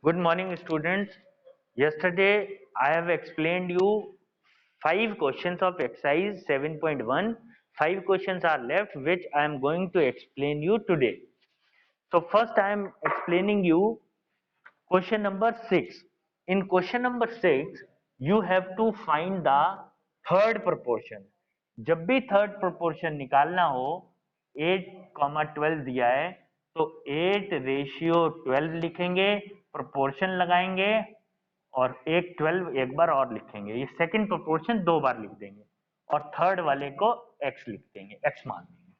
Good morning, students. Yesterday, I have explained you 5 questions of exercise 7.1. 5 questions are left, which I am going to explain you today. So first, I am explaining you question number 6. In question number 6, you have to find the third proportion. जब भी third proportion निकालना हो, 8,12 दिया है तो 8:12 लिखेंगे, proportion लगाएंगे और एक 12 एक बार और लिखेंगे। ये सेकंड प्रोपोर्शन 2 बार लिख देंगे और थर्ड वाले को x लिख देंगे, x मान देंगे।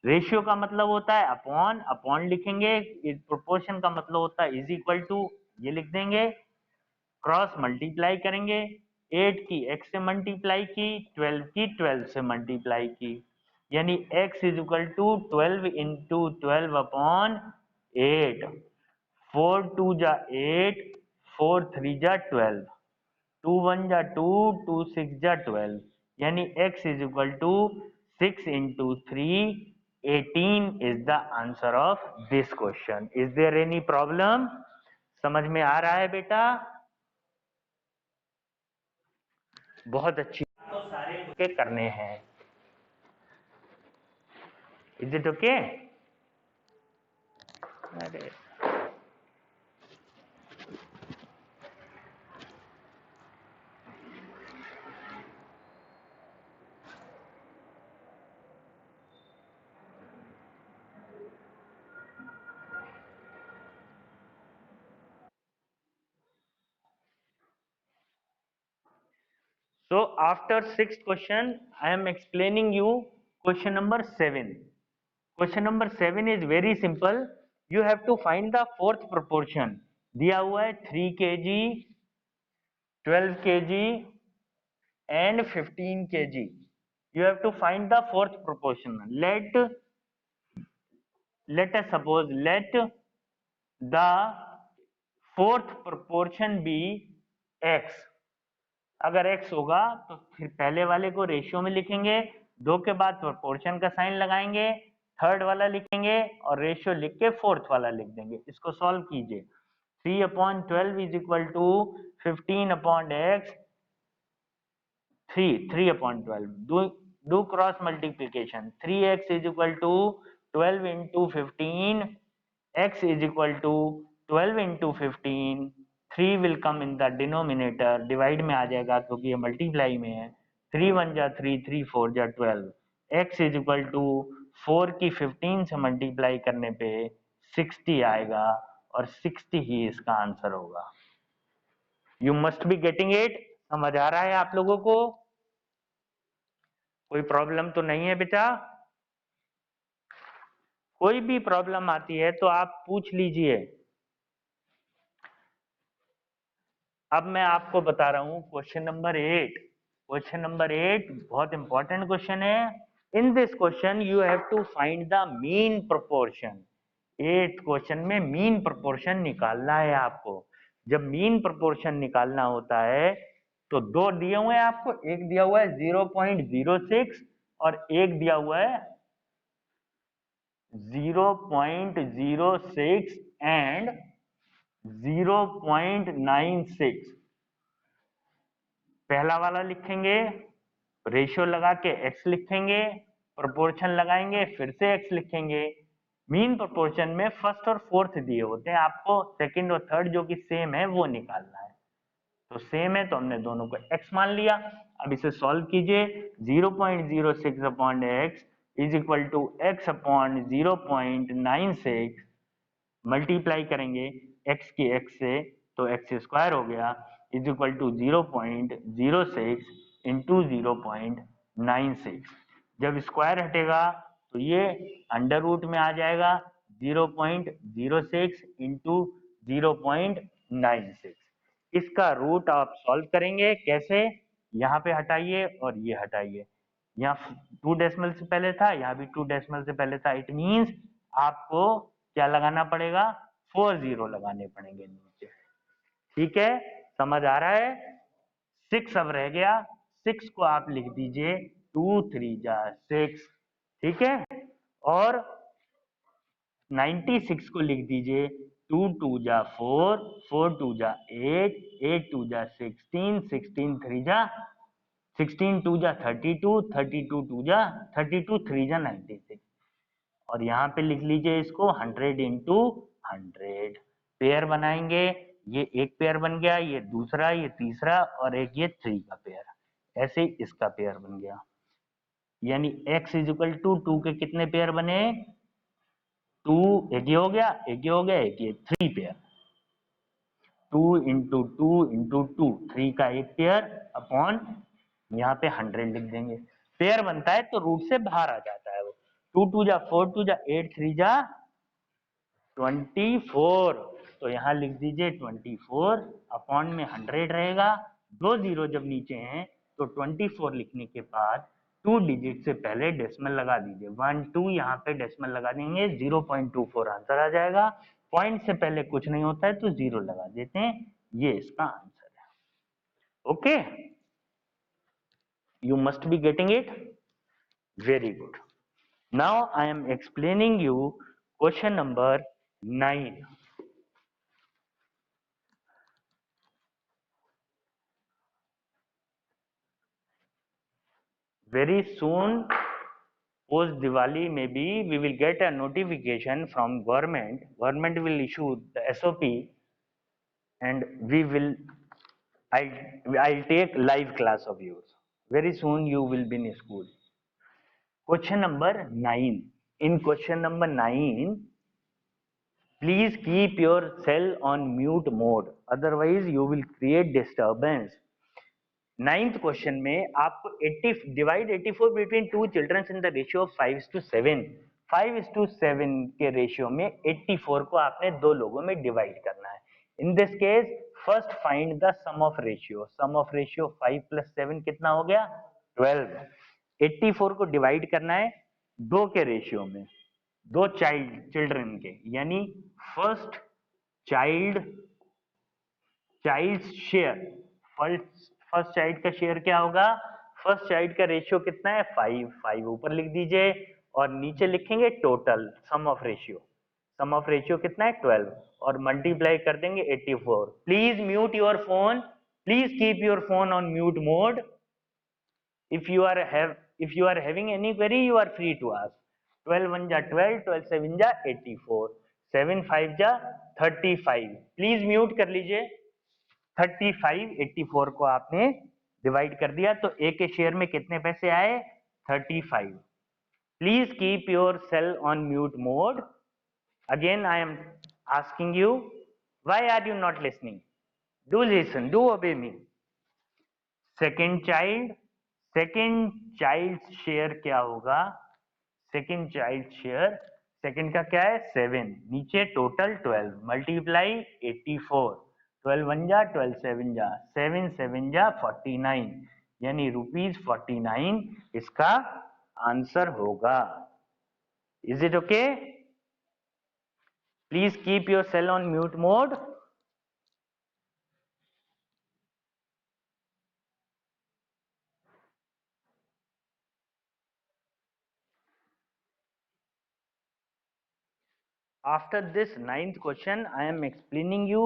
रेशियो का मतलब होता है अपॉन, अपॉन लिखेंगे। प्रोपोर्शन का मतलब होता है इज इक्वल टू, ये लिख देंगे। क्रॉस मल्टीप्लाई करेंगे, 8 की x से मल्टीप्लाई की, 12 की 12 से मल्टीप्लाई की, यानी x is equal to 12 into 12 upon 8। 4 2 जा 8, 4 3 जा 12, 2 1 जा 2, 2 6 जा 12, यानी x is equal to 6 into 3, 18 is the answer of this question. Is there any problem? समझ में आ रहा है बेटा? बहुत अच्छी, तो सारे ओके करने हैं। Is it okay? अरे so after sixth question I am explaining you question number 7. Question number 7 is very simple. You have to find the fourth proportion. दिया हुआ है 3 kg, 12 kg and 15 kg. You have to find the fourth proportion. Let us suppose, let the fourth proportion be x. अगर x होगा तो फिर पहले वाले को रेशियो में लिखेंगे, 2 के बाद प्रोपोर्शन का साइन लगाएंगे, थर्ड वाला लिखेंगे और रेशियो लिख के फोर्थ वाला लिख देंगे। इसको सॉल्व कीजिए। 3/12 is equal to 15/x, 3/12। Do cross multiplication. 3x is equal to 12 into 15, x is equal to 12 into 15। 3 will come in the denominator, divide में आ जाएगा क्योंकि ये मल्टीप्लाई में है। 3 1 जा 3, 3 4 जा 12। x इज इक्वल टू 4 की 15 से मल्टीप्लाई करने पे 60 आएगा और 60 ही इसका आंसर होगा। You must be getting it. समझ आ रहा है आप लोगों को? कोई प्रॉब्लम तो नहीं है बेटा? कोई भी प्रॉब्लम आती है तो आप पूछ लीजिए। अब मैं आपको बता रहा हूं क्वेश्चन नंबर 8। क्वेश्चन नंबर 8 बहुत इंपॉर्टेंट क्वेश्चन है। In this question you have to find the mean proportion. 8 question में मीन प्रोपोर्शन निकालना है आपको। जब मीन प्रोपोर्शन निकालना होता है तो 2 दिए हुए हैं आपको, एक दिया हुआ है 0.06 और एक दिया हुआ है 0.06 एंड 0.96। पहला वाला लिखेंगे, रेशियो लगा के x लिखेंगे, प्रोपोर्शन लगाएंगे, फिर से x लिखेंगे। मीन प्रोपोर्शन में फर्स्ट और फोर्थ दिए होते हैं, आपको सेकंड और थर्ड जो कि सेम है वो निकालना है। तो सेम है तो हमने दोनों को x मान लिया। अब इसे सॉल्व कीजिए। 0.06 upon x is equal to x upon 0.96। Multiply करेंगे x की x से तो x स्क्वायर हो गया, इज इक्वल टू 0.06 इंटू 0.96। जब स्क्वायर हटेगा तो ये अंडर रूट में आ जाएगा, 0.06 इंटू 0.96। इसका रूट आप सॉल्व करेंगे कैसे? यहाँ पे हटाइए और ये हटाइए। यहाँ 2 डेसिमल से पहले था, यहाँ भी 2 डेसिमल से पहले था। इट मीन्स आपको क्या लगाना पड़ेगा? 4 जीरो लगाने पड़ेंगे नीचे। ठीक है, समझ आ रहा है? 6 अब रह गया। 6 को आप लिख दीजिए 2 3 जा 6। ठीक है, और 96 को लिख दीजिए 2 2 जा 4, 4 2 जा 8, 8 2 जा 16, 16 3 जा 16 2 जा 32, 32 2 जा 32 3 जा 96। और यहाँ पे लिख लीजिए इसको 100 इंटू 100। पेयर बनाएंगे, ये एक पेयर बन गया, ये दूसरा, ये तीसरा, और एक ये 3 का पेयर। ऐसे ही इसका पेयर बन गया, यानी x इजिकल टू 2 के कितने पेयर बने? 2, एक ये हो गया, एक ये हो गया, एक ये, 3 पेयर। 2 इंटू 2 इंटू 2, 3 का एक पेयर अपॉन यहाँ पे 100 लिख देंगे। पेयर बनता है तो रूट से बाहर आ जाता है वो। 2 2 जा 4 2 जा 8 3 जा 24, तो यहाँ लिख दीजिए 24 अपॉन में 100 रहेगा। 2 जीरो जब नीचे हैं तो 24 लिखने के बाद 2 डिजिट से पहले डेसिमल लगा दीजिए। 1 2 यहाँ पे डेसिमल लगा देंगे, 0.24 आंसर आ जाएगा। पॉइंट से पहले कुछ नहीं होता है तो 0 लगा देते हैं, ये इसका आंसर है। Okay, you must be getting it. Very good. Now I am explaining you question number 9. Very soon, post Diwali, maybe we will get a notification from government. Government will issue the SOP, and I'll take live class of yours. Very soon you will be in school. Question number 9. In question number 9, please keep your cell on mute mode, otherwise you will create disturbance. 9th question में आपको 80 divide 84 between two children's in the ratio of 5:7। 5:7 के ratio में 84 को आपने दो लोगों में divide करना है। In this case first find the sum of ratio. Sum of ratio 5 + 7 कितना हो गया? 12। 84 को डिवाइड करना है दो के रेशियो में, दो चिल्ड्रन के, यानी first child share. First child का शेयर क्या होगा? फर्स्ट चाइल्ड का रेशियो कितना है? 5। 5 ऊपर लिख दीजिए और नीचे लिखेंगे total sum of ratio. Sum of ratio कितना है? 12, और मल्टीप्लाई कर देंगे 84। Please mute your phone, please keep your phone on mute mode. If you are having any query, you are free to ask. 12 1 जा 12, 12 7 जा 84, 7 5 जा 35। प्लीज म्यूट कर लीजिए। 35 84 को आपने डिवाइड कर दिया तो ए के शेयर में कितने पैसे आए? 35। Please keep your cell on mute mode. Again I am asking you, why are you not listening? Do listen, do obey me. Second child share क्या होगा? सेकेंड चाइल्ड शेयर, सेकेंड का क्या है? 7, नीचे टोटल 12, मल्टीप्लाई 84। 12 1 जा 12 7 जा 7 7 जा 49, यानी ₹49 इसका आंसर होगा। Is it okay? Please keep your cell on mute mode. After this 9th question, I am explaining you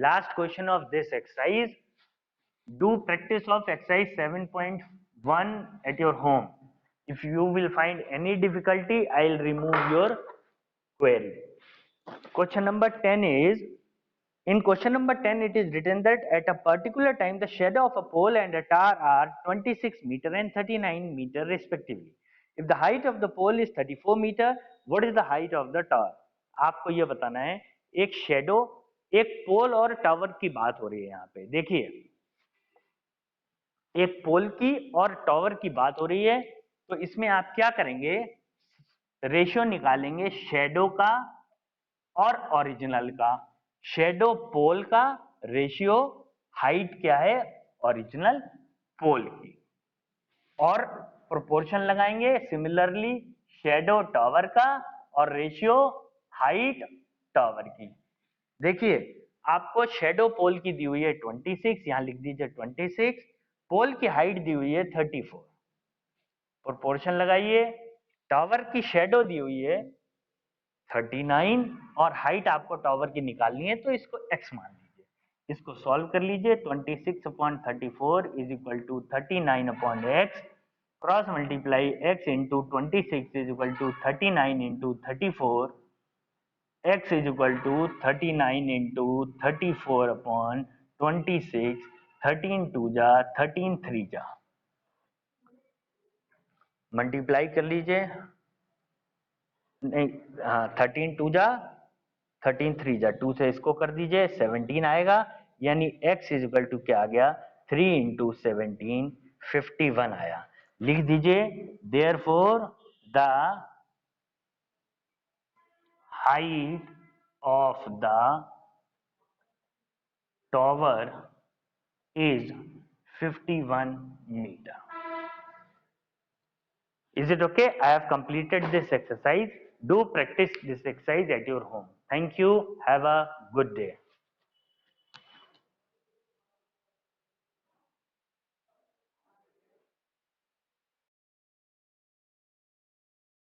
last question of this exercise. Do practice of exercise 7.1 at your home. If you will find any difficulty, I'll remove your query. Question number 10 is, in question number 10 it is written that at a particular time the shadow of a pole and a tower are 26 meter and 39 meter respectively. If the height of the pole is 34 meter, what is the height of the tower? आपको ये बताना है, एक shadow, एक पोल और tower की बात हो रही है। यहाँ पे देखिए, एक पोल की और टावर की बात हो रही है, तो इसमें आप क्या करेंगे? रेशियो निकालेंगे शेडो का और ओरिजिनल का। शेडो पोल का रेशियो हाइट क्या है? ओरिजिनल पोल की, और प्रोपोर्शन लगाएंगे सिमिलरली शेडो टावर का और रेशियो हाइट टावर की। देखिए, आपको शेडो पोल की दी हुई है 26, यहां लिख दीजिए 26। पोल की हाइट दी हुई है 34, प्रोपोर्शन लगाइए। टावर की शेडो दी हुई है 39 और हाइट आपको टावर की निकालनी है तो इसको x मान लीजिए। इसको सॉल्व कर लीजिए। 26/34 is equal to 39/x, cross multiply x into 26 is equal to 39 into 34, x is equal to 39 into 34/26, 13 टू जा 13 3 जा, मल्टीप्लाई कर लीजिए। नहीं, हाँ 13 टू जा 13 3 जा 2 से इसको कर दीजिए, 17 आएगा। यानी x इज इक्वल टू क्या आ गया, 3 इंटू 17, 51 आया। लिख दीजिए, therefore the height of the tower is 51 meter. Is it okay? I have completed this exercise. Do practice this exercise at your home. Thank you. Have a good day.